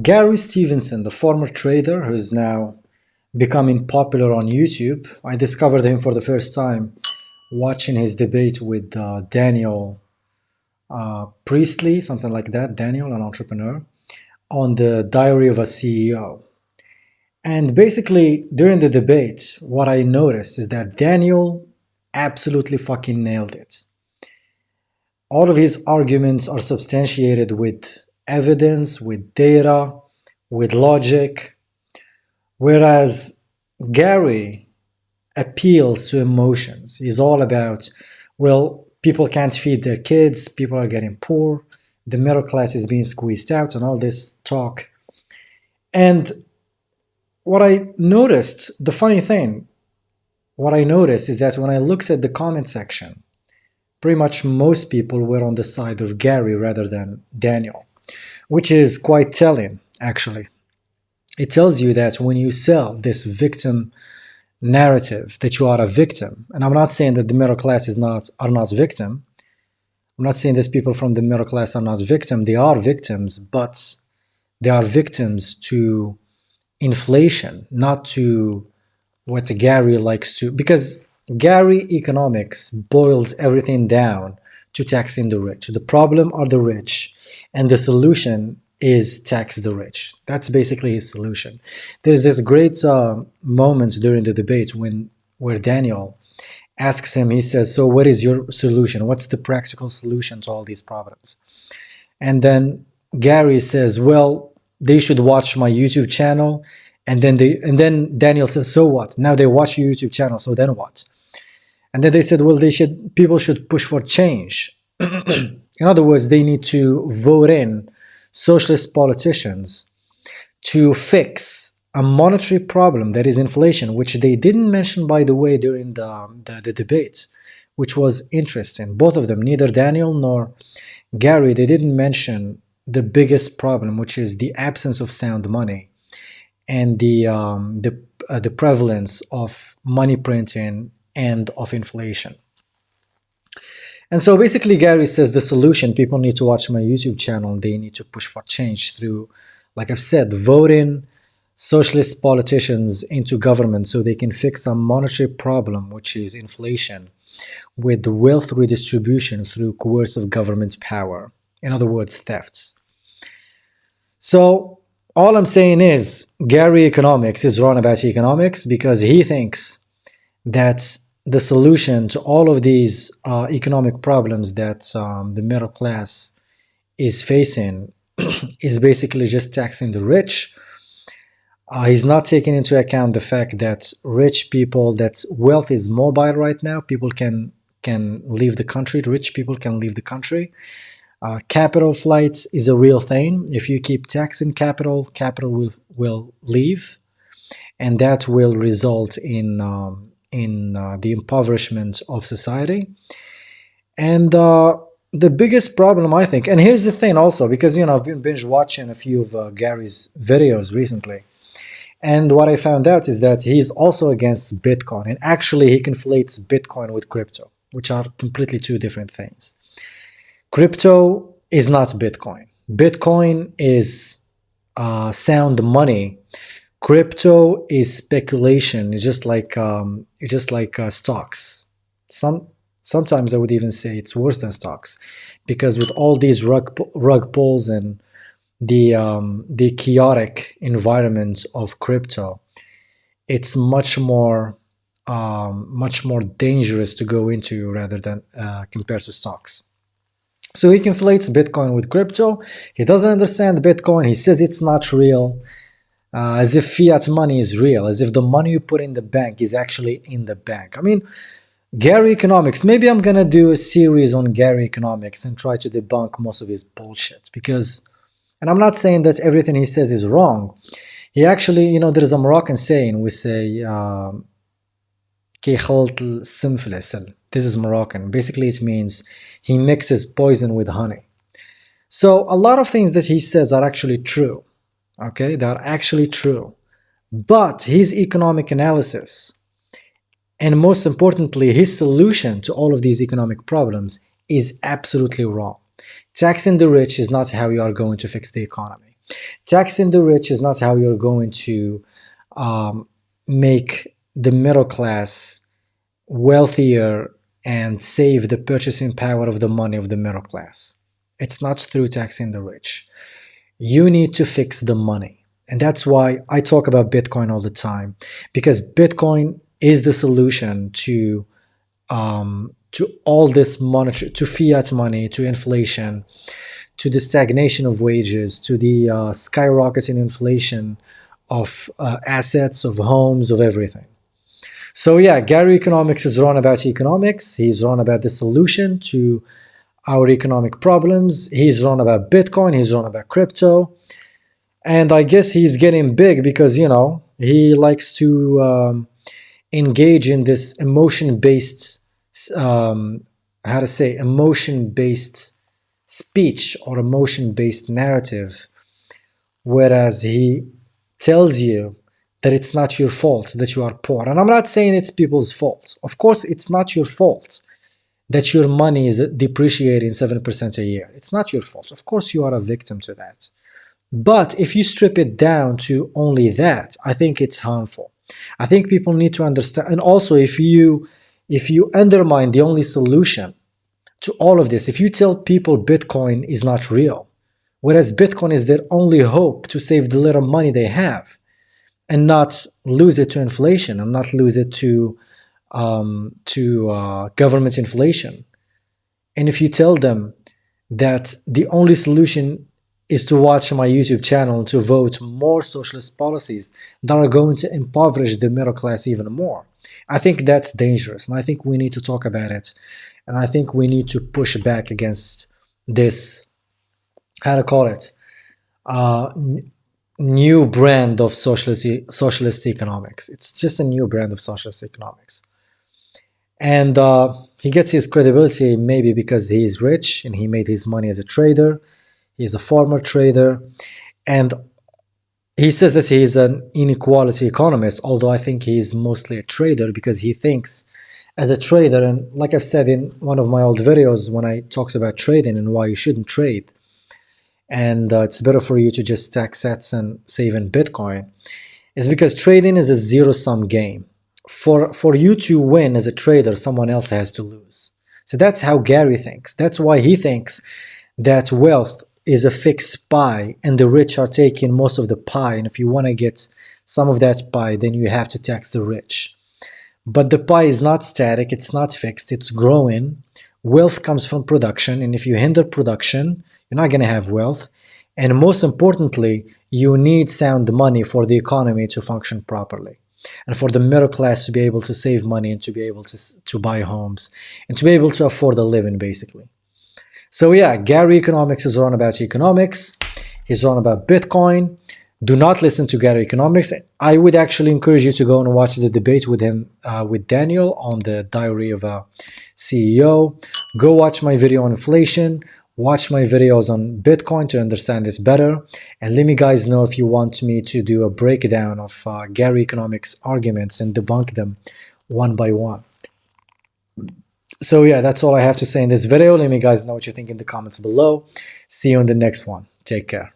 Gary Stevenson, the former trader who's now becoming popular on YouTube, I discovered him for the first time watching his debate with Daniel Priestley, something like that, Daniel, an entrepreneur, on the Diary of a CEO. And basically, during the debate, what I noticed is that Daniel absolutely fucking nailed it. All of his arguments are substantiated with evidence, with data, with logic, whereas Gary appeals to emotions. He's all about, well, people can't feed their kids, people are getting poor, the middle class is being squeezed out, and all this talk. And what I noticed, the funny thing, what I noticed is that when I looked at the comment section, pretty much most people were on the side of Gary rather than Daniel, which is quite telling, actually. It tells you that when you sell this victim narrative, that you are a victim, and I'm not saying that the middle class are not victim. I'm not saying that people from the middle class are not victim. They are victims, but they are victims to inflation, not to what Gary likes to, because Gary economics boils everything down to taxing the rich. The problem are the rich, and the solution is tax the rich. That's basically his solution. There's this great moment during the debate where Daniel asks him, he says, so what is your solution? What's the practical solution to all these problems? And then Gary says, well, they should watch my YouTube channel. And then Daniel says, so what? Now they watch your YouTube channel, so then what? And then they said, well, people should push for change. In other words, they need to vote in socialist politicians to fix a monetary problem that is inflation, which they didn't mention, by the way, during the debate, which was interesting. Both of them, neither Daniel nor Gary, they didn't mention the biggest problem, which is the absence of sound money and the prevalence of money printing and of inflation. And so basically Gary says the solution, people need to watch my YouTube channel, they need to push for change through, like I've said, voting socialist politicians into government so they can fix a monetary problem, which is inflation, with wealth redistribution through coercive government power. In other words, thefts. So all I'm saying is Gary economics is wrong about economics because he thinks that the solution to all of these economic problems that the middle class is facing is basically just taxing the rich. He's not taking into account the fact that rich people, that wealth is mobile right now. People can leave the country. Rich people can leave the country. Capital flights is a real thing. If you keep taxing capital, capital will leave, and that will result in the impoverishment of society. And the biggest problem, I think, and here's the thing also, because I've been binge watching a few of Gary's videos recently, and what I found out is that he's also against Bitcoin, and actually he conflates Bitcoin with crypto, which are completely two different things. Crypto is not Bitcoin. Bitcoin is sound money. Crypto is speculation. It's just like stocks. Sometimes I would even say it's worse than stocks, because with all these rug pulls and the chaotic environment of crypto, it's much more dangerous to go into rather than compared to stocks. So he conflates Bitcoin with crypto. He doesn't understand Bitcoin. He says it's not real. As if fiat money is real, as if the money you put in the bank is actually in the bank. I mean, Gary economics, maybe I'm gonna do a series on Gary economics and try to debunk most of his bullshit, because, and I'm not saying that everything he says is wrong. He actually, there's a Moroccan saying, we say, this is Moroccan. Basically it means he mixes poison with honey. So a lot of things that he says are actually true. Okay, they are actually true, but his economic analysis, and most importantly, his solution to all of these economic problems is absolutely wrong. Taxing the rich is not how you are going to fix the economy. Taxing the rich is not how you're going to make the middle class wealthier and save the purchasing power of the money of the middle class. It's not through taxing the rich. You need to fix the money. And that's why I talk about Bitcoin all the time, because Bitcoin is the solution to all this monetary, to fiat money, to inflation, to the stagnation of wages, to the skyrocketing inflation of assets, of homes, of everything. So yeah, Gary Economics is wrong about economics. He's wrong about the solution to our economic problems. He's wrong about Bitcoin. He's wrong about crypto. And I guess he's getting big because, he likes to engage in this emotion-based, emotion-based speech or emotion-based narrative, whereas he tells you that it's not your fault that you are poor. And I'm not saying it's people's fault. Of course, it's not your fault that your money is depreciating 7% a year. It's not your fault. Of course, you are a victim to that. But if you strip it down to only that, I think it's harmful. I think people need to understand. And also, if you undermine the only solution to all of this, if you tell people Bitcoin is not real, whereas Bitcoin is their only hope to save the little money they have and not lose it to inflation and not lose it to government inflation. And if you tell them that the only solution is to watch my YouTube channel to vote more socialist policies that are going to impoverish the middle class even more, I think that's dangerous. And I think we need to talk about it. And I think we need to push back against this, new brand of socialist economics. It's just a new brand of socialist economics. And he gets his credibility maybe because he's rich and he made his money as a trader. He's a former trader. And he says that he is an inequality economist, although I think he is mostly a trader because he thinks as a trader, and like I've said in one of my old videos when I talked about trading and why you shouldn't trade, and it's better for you to just stack sats and save in Bitcoin, is because trading is a zero-sum game. For you to win as a trader, someone else has to lose. So that's how Gary thinks. That's why he thinks that wealth is a fixed pie and the rich are taking most of the pie. And if you want to get some of that pie, then you have to tax the rich. But the pie is not static, it's not fixed, it's growing. Wealth comes from production, and if you hinder production, you're not going to have wealth. And most importantly, you need sound money for the economy to function properly. And for the middle class to be able to save money and to be able to buy homes and to be able to afford a living, basically. So yeah, Gary Economics is wrong about economics. He's wrong about Bitcoin. Do not listen to Gary Economics. I would actually encourage you to go and watch the debate with him, with Daniel, on the Diary of a CEO. Go watch my video on inflation. Watch my videos on Bitcoin to understand this better. And let me guys know if you want me to do a breakdown of Gary Economics arguments and debunk them one by one. So yeah, that's all I have to say in this video. Let me guys know what you think in the comments below. See you in the next one. Take care.